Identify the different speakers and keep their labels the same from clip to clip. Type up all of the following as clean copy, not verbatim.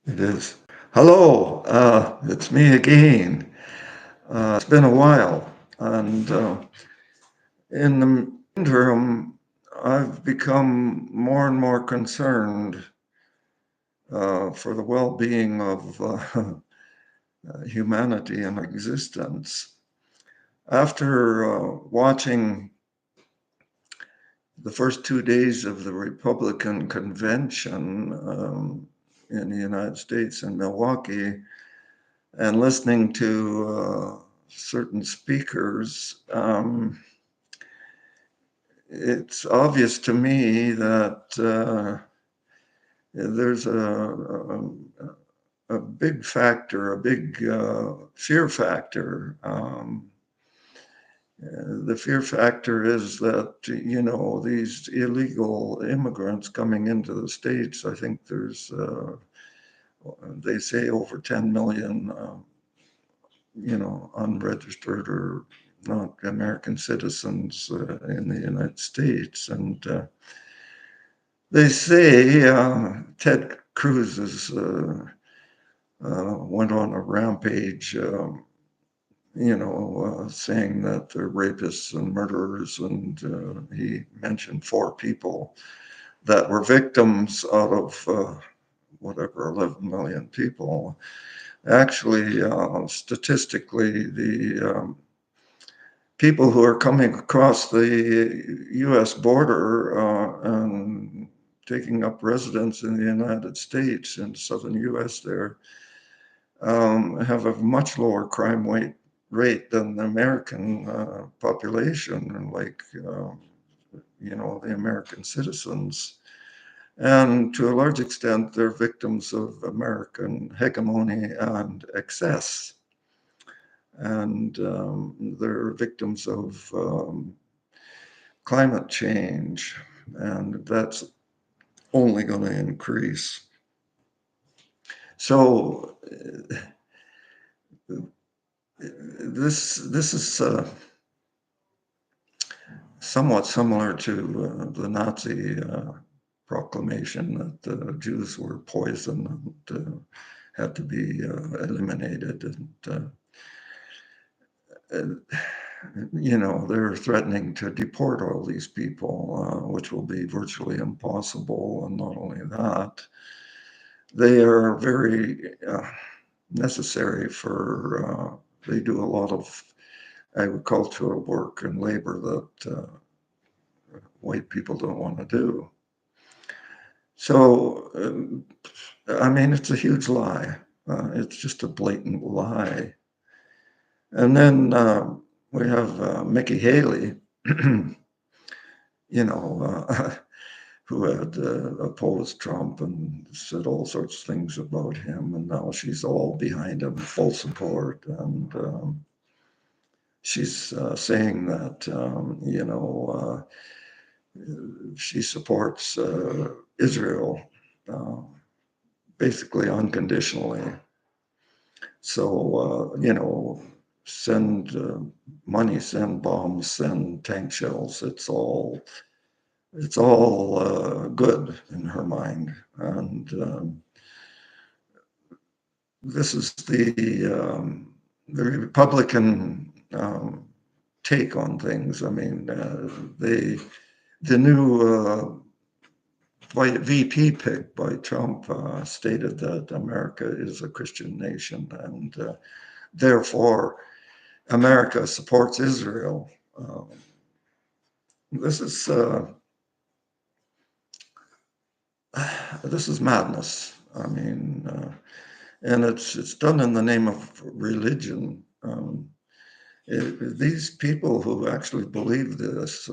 Speaker 1: It is. Hello, it's me again. It's been a while, and in the interim, I've become more and more concerned for the well-being of humanity and existence. After watching the first 2 days of the Republican convention in the United States in Milwaukee, and listening to certain speakers, it's obvious to me that there's a big factor, a big fear factor. The fear factor is that, these illegal immigrants coming into the States, I think they say over 10 million unregistered or not American citizens in the United States. And they say Ted Cruz went on a rampage, saying that they're rapists and murderers. And he mentioned 4 people that were victims out of whatever, 11 million people. Actually, statistically, the people who are coming across the U.S. border and taking up residence in the United States and southern U.S. there have a much lower crime rate than the American population, and the American citizens. And to a large extent, they're victims of American hegemony and excess. And they're victims of climate change, and that's only going to increase. So this is somewhat similar to the Nazi proclamation that the Jews were poison and had to be eliminated. And they're threatening to deport all these people, which will be virtually impossible. And not only that, they are very necessary for, they do a lot of agricultural work and labor that white people don't want to do. So, it's a huge lie. It's just a blatant lie. And then we have Nikki Haley, who had opposed Trump and said all sorts of things about him. And now she's all behind him, full support. And she's saying that, she supports Israel basically unconditionally. So, send money, send bombs, send tank shells. It's all good in her mind. And this is the Republican take on things. The new VP pick by Trump stated that America is a Christian nation, and therefore America supports Israel. This is madness. And it's done in the name of religion. These people who actually believe this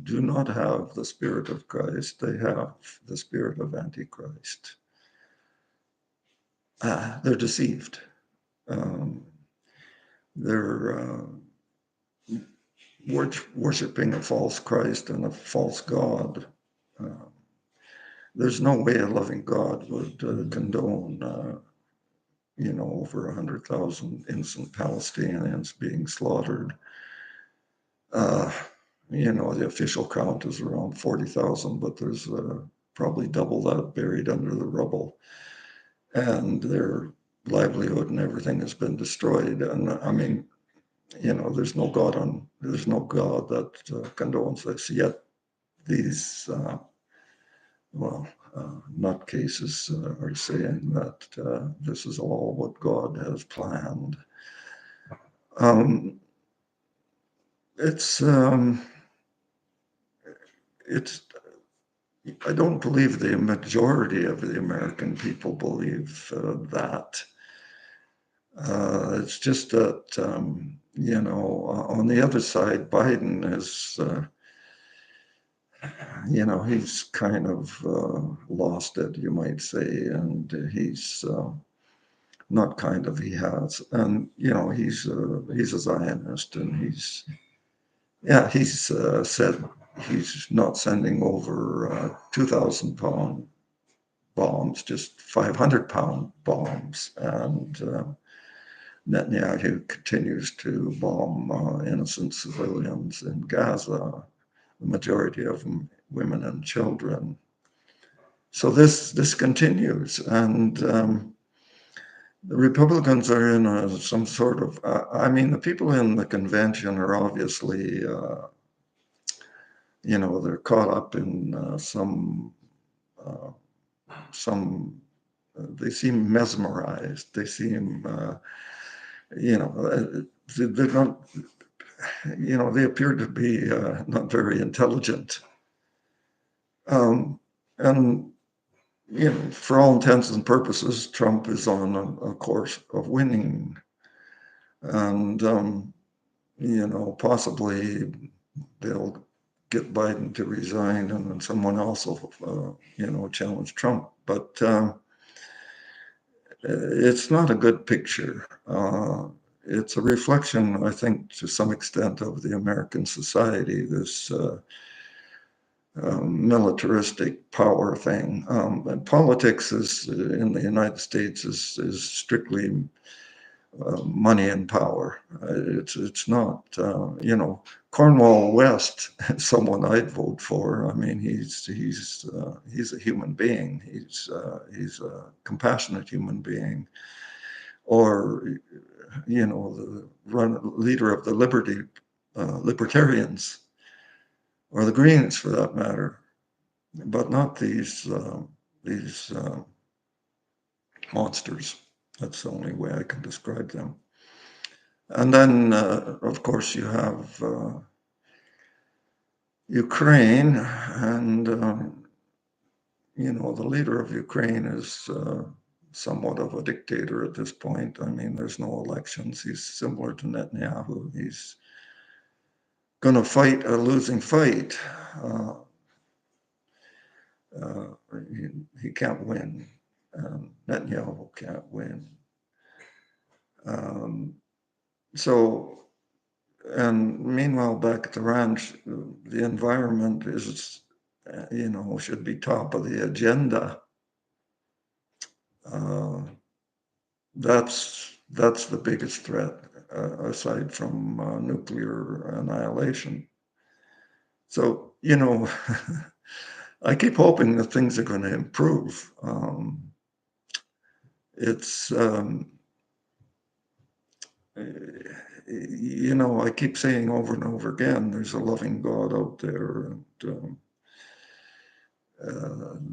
Speaker 1: do not have the spirit of Christ. They have the spirit of Antichrist. They're deceived. They're worshiping a false Christ and a false God. There's no way a loving God would condone over 100,000 innocent Palestinians being slaughtered. The official count is around 40,000, but there's probably double that buried under the rubble. and their livelihood and everything has been destroyed. And I mean, there's no God that condones this. Yet these, well, nutcases are saying that this is all what God has planned. Um, it's, um, it's, I don't believe the majority of the American people believe that. It's just that, on the other side, Biden is, he's kind of lost it, you might say, and he's not kind of, he has, and he's a Zionist, and he's said he's not sending over 2,000-pound bombs, just 500-pound bombs, and Netanyahu continues to bomb innocent civilians in Gaza, the majority of them women and children. So this continues, and the Republicans are in some sort of. The people in the convention are obviously, they're caught up in uh, some. They seem mesmerized. They seem, they're not. They appear to be not very intelligent. And for all intents and purposes, Trump is on a course of winning, and possibly they'll get Biden to resign, and then someone else will, challenge Trump. But it's not a good picture. It's a reflection, I think, to some extent, of the American society. This militaristic power thing. And politics is in the United States is strictly money and power. It's not Cornwall West, someone I'd vote for. I mean, he's a human being. He's a compassionate human being. Or the leader of the libertarians, or the Greens for that matter, but not these monsters. That's the only way I can describe them. And then, of course, you have Ukraine, and the leader of Ukraine is somewhat of a dictator at this point. I mean, there's no elections. He's similar to Netanyahu. He's going to fight a losing fight. Uh, he can't win. Netanyahu can't win. So, and meanwhile, back at the ranch, the environment is, should be top of the agenda. That's the biggest threat, aside from nuclear annihilation. So, I keep hoping that things are going to improve. It's I keep saying over and over again, there's a loving God out there, and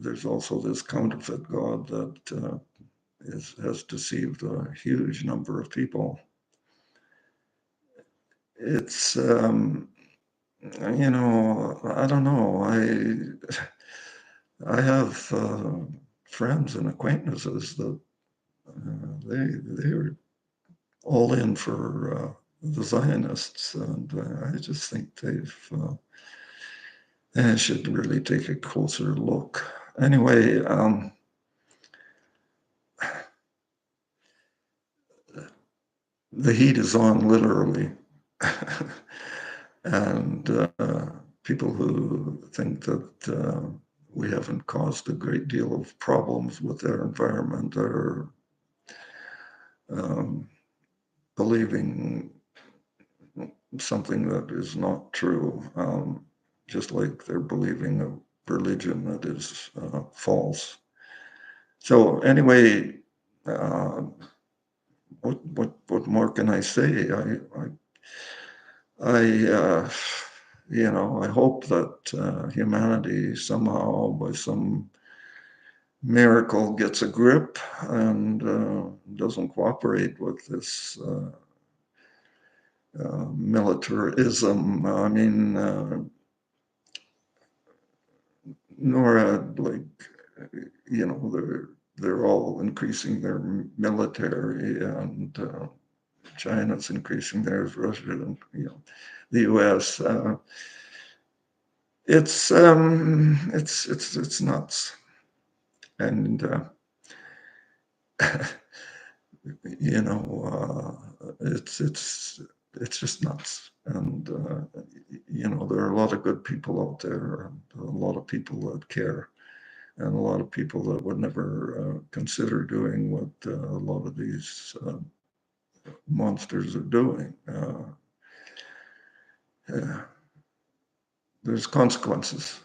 Speaker 1: there's also this counterfeit God that has deceived a huge number of people. It's, I don't know. I have friends and acquaintances that they're all in for the Zionists, and I just think they should really take a closer look. Anyway, the heat is on, literally. And people who think that we haven't caused a great deal of problems with our environment are believing something that is not true, just like they're believing a religion that is false. So anyway, uh, what more can I say? I I hope that humanity somehow, by some miracle, gets a grip and doesn't cooperate with this militarism. I mean, NORAD, like, they're all increasing their military, and China's increasing theirs, Russia, and the U.S. It's nuts, and it's just nuts, and there are a lot of good people out there, and a lot of people that care, and a lot of people that would never consider doing what a lot of these monsters are doing. Yeah, there's consequences.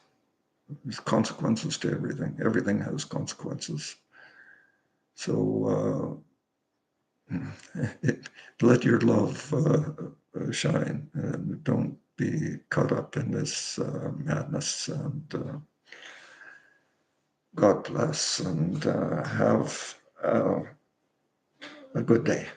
Speaker 1: There's consequences to everything. Everything has consequences. So let your love shine, and don't be caught up in this madness. And God bless, and have a good day.